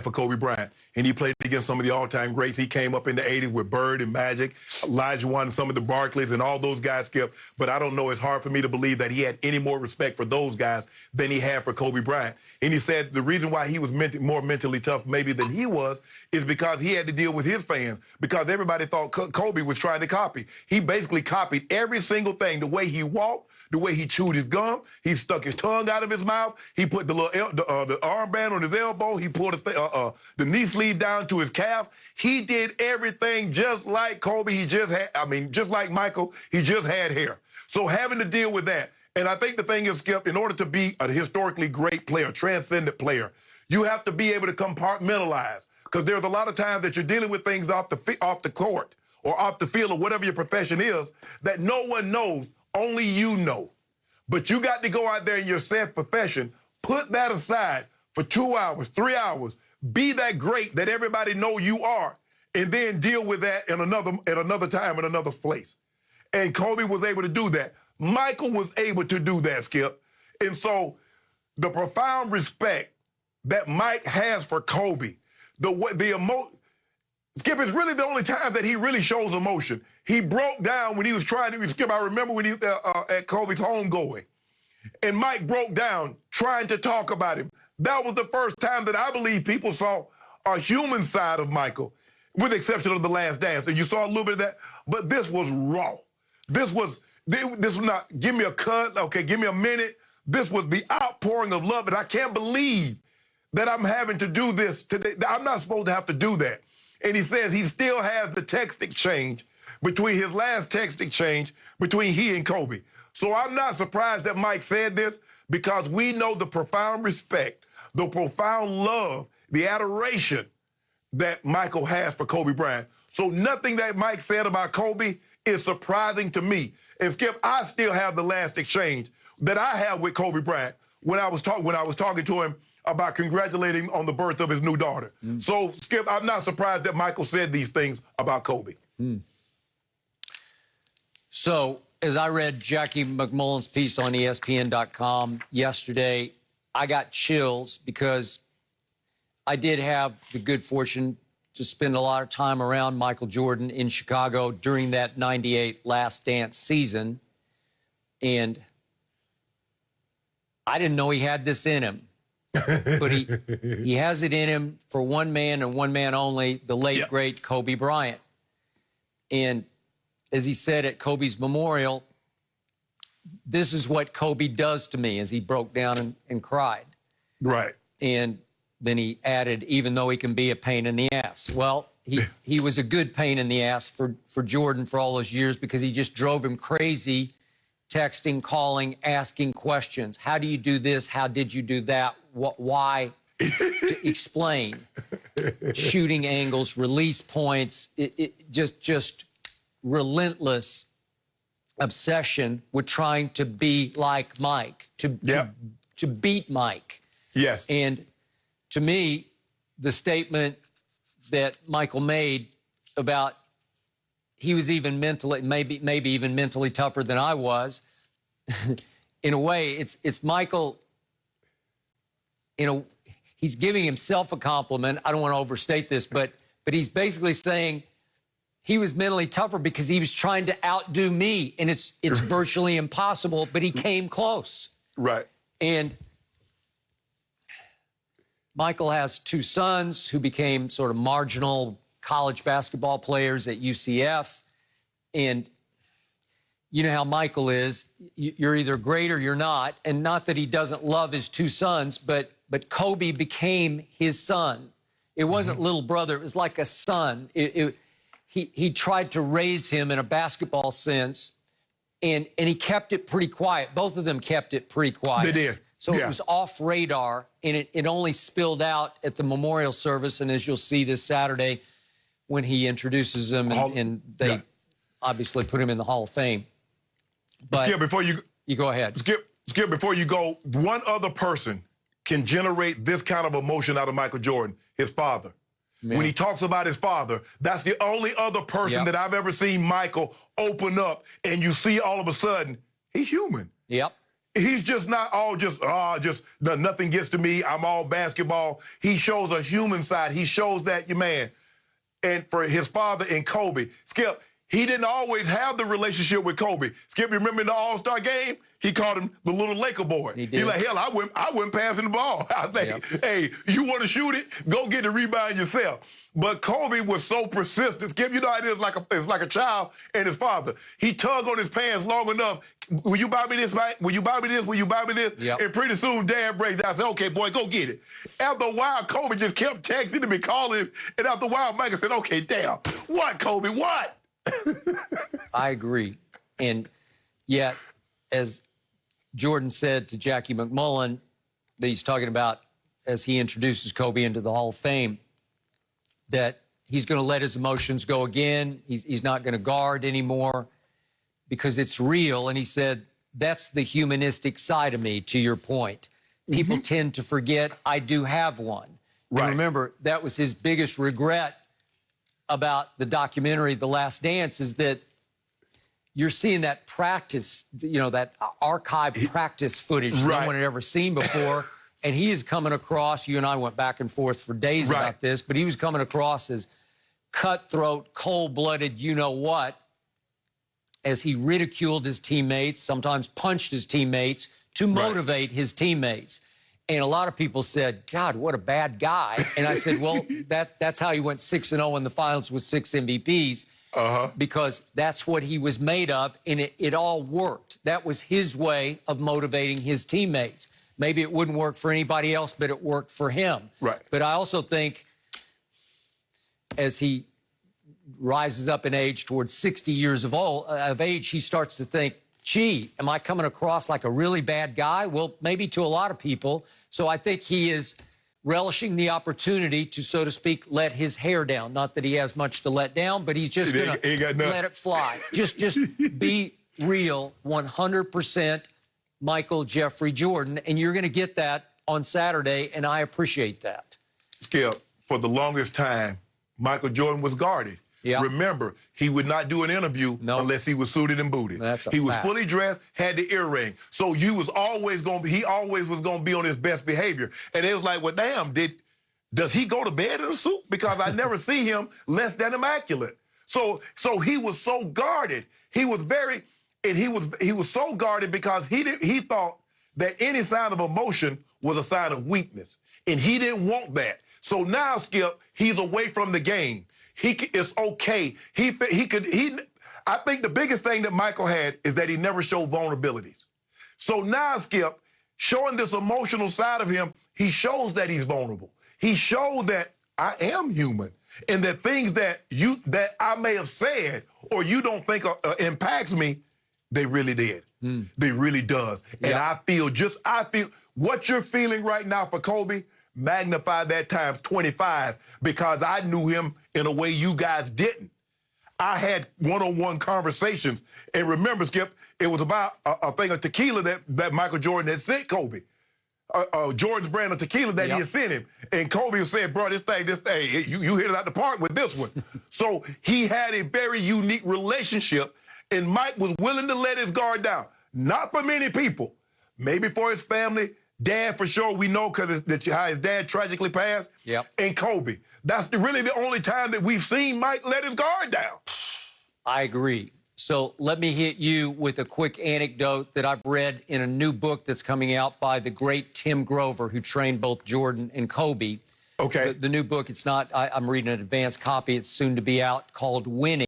for Kobe Bryant. And he played against some of the all-time greats. He came up in the 80s with Bird and Magic, Elijah Wan, some of the Barclays, and all those guys, Skip. But I don't know, it's hard for me to believe that he had any more respect for those guys than he had for Kobe Bryant. And he said the reason why he was more mentally tough maybe than he was is because he had to deal with his fans, because everybody thought Kobe was trying to copy. He basically copied every single thing, the way he walked, the way he chewed his gum, he stuck his tongue out of his mouth, he put the little the armband on his elbow, he pulled the knee sleeve down to his calf. He did everything just like Kobe. He just had, just like Michael, he just had hair. So having to deal with that, and I think the thing is, Skip, in order to be a historically great player, transcendent player, you have to be able to compartmentalize, because there's a lot of times that you're dealing with things off the court or off the field or whatever your profession is that no one knows. Only you know. But you got to go out there in your said profession, put that aside for 2 hours, 3 hours, be that great that everybody know you are, and then deal with that at another time, in another place. And Kobe was able to do that. Michael was able to do that, Skip. And so the profound respect that Mike has for Kobe, Skip, is really the only time that he really shows emotion. He broke down when he was trying to, Skip, I remember when he was at Kobe's homegoing, and Mike broke down trying to talk about him. That was the first time that I believe people saw a human side of Michael, with the exception of The Last Dance. And you saw a little bit of that, but this was raw. This was not, give me a cut, okay, give me a minute. This was the outpouring of love, and I can't believe that I'm having to do this today. I'm not supposed to have to do that. And he says he still has the text exchange between his last text exchange between he and Kobe. So I'm not surprised that Mike said this, because we know the profound respect, the profound love, the adoration that Michael has for Kobe Bryant. So nothing that Mike said about Kobe is surprising to me. And Skip, I still have the last exchange that I have with Kobe Bryant when I was talking to him about congratulating him on the birth of his new daughter. So, Skip, I'm not surprised that Michael said these things about Kobe. So, as I read Jackie McMullen's piece on espn.com yesterday, I got chills because I did have the good fortune to spend a lot of time around Michael Jordan in Chicago during that '98 Last Dance season. And I didn't know he had this in him. But he has it in him for one man and one man only, the late, great Kobe Bryant. And as he said at Kobe's memorial, this is what Kobe does to me, as he broke down and cried. Right. And then he added, even though he can be a pain in the ass. Well, he was a good pain in the ass for Jordan for all those years, because he just drove him crazy, texting, calling, asking questions. How do you do this? How did you do that? Why? To explain. Shooting angles, release points, just relentless obsession with trying to be like Mike, to beat Mike. Yes. And to me, the statement that Michael made about he was even mentally, maybe even mentally tougher than I was, in a way, it's Michael, he's giving himself a compliment. I don't want to overstate this, but he's basically saying he was mentally tougher because he was trying to outdo me, and it's virtually impossible, but he came close. Right. And Michael has two sons who became sort of marginal college basketball players at UCF. And you know how Michael is. You're either great or you're not. And not that he doesn't love his two sons, but Kobe became his son. It wasn't little brother. It was like a son. He tried to raise him in a basketball sense, and he kept it pretty quiet. Both of them kept it pretty quiet. They did. So it was off radar, and it only spilled out at the memorial service, and as you'll see this Saturday when he introduces them, and they obviously put him in the Hall of Fame. But Skip, before you go ahead. Skip, before you go, one other person can generate this kind of emotion out of Michael Jordan, his father. Man. When he talks about his father, that's the only other person that I've ever seen Michael open up, and you see all of a sudden, he's human. Yep. he's just not all nothing gets to me. I'm all basketball. He shows a human side. He shows that your man. And for his father and Kobe, Skip, he didn't always have the relationship with Kobe. Skip, you remember in the All-Star game? He called him the little Laker boy. He did. He's like, hell, I went passing the ball. I think, hey, you want to shoot it? Go get the rebound yourself. But Kobe was so persistent. Skip, you know how it is, it's like a child and his father. He tugged on his pants long enough. Will you buy me this, Mike? Will you buy me this? Will you buy me this? Yep. And pretty soon, Dad breaks down and said, okay, boy, go get it. After a while, Kobe just kept texting him and calling him. And after a while, Michael said, okay, damn. What, Kobe? What? I agree. And yet, as Jordan said to Jackie McMullen, that he's talking about as he introduces Kobe into the Hall of Fame, that he's going to let his emotions go again. He's not going to guard anymore because it's real. And he said, that's the humanistic side of me, to your point. People tend to forget I do have one. Right. And remember, that was his biggest regret about the documentary, The Last Dance, is that you're seeing that practice, you know, that archive practice footage no one had ever seen before. And he is coming across, you and I went back and forth for days about this, but he was coming across as cutthroat, cold-blooded, you-know-what, as he ridiculed his teammates, sometimes punched his teammates to motivate his teammates. And a lot of people said, God, what a bad guy. And I said, well, that's how he went 6-0 in the finals with 6 MVPs, because that's what he was made of, and it all worked. That was his way of motivating his teammates. Maybe it wouldn't work for anybody else, but it worked for him. Right. But I also think as he rises up in age towards 60 years of age, he starts to think, gee, am I coming across like a really bad guy? Well, maybe to a lot of people. So I think he is relishing the opportunity to, so to speak, let his hair down. Not that he has much to let down, but he's just going to let it fly. Just be real, 100%. Michael Jeffrey Jordan, and you're going to get that on Saturday, and I appreciate that. Skip, for the longest time, Michael Jordan was guarded. Yeah. Remember, he would not do an interview unless he was suited and booted. He was fully dressed, had the earring. So he always was going to be on his best behavior. And it was like, well, damn, does he go to bed in a suit? Because I never see him less than immaculate. So he was so guarded. He was so guarded because he thought that any sign of emotion was a sign of weakness, and he didn't want that. So now, Skip, he's away from the game. It's okay. I think the biggest thing that Michael had is that he never showed vulnerabilities. So now, Skip, showing this emotional side of him, he shows that he's vulnerable. He showed that I am human, and that things that I may have said or you don't think impacts me, they really did. They really does. And I feel what you're feeling right now for Kobe, magnify that times 25, because I knew him in a way you guys didn't. I had one-on-one conversations. And remember, Skip, it was about a thing of tequila that Michael Jordan had sent Kobe. Jordan's brand of tequila that he had sent him. And Kobe said, bro, this thing, you hit it out the park with this one. So he had a very unique relationship, and Mike was willing to let his guard down. Not for many people. Maybe for his family. Dad, for sure, we know because how his dad tragically passed. Yep. And Kobe. That's really the only time that we've seen Mike let his guard down. I agree. So let me hit you with a quick anecdote that I've read in a new book that's coming out by the great Tim Grover, who trained both Jordan and Kobe. Okay. The new book, I'm reading an advanced copy. It's soon to be out, called Winning.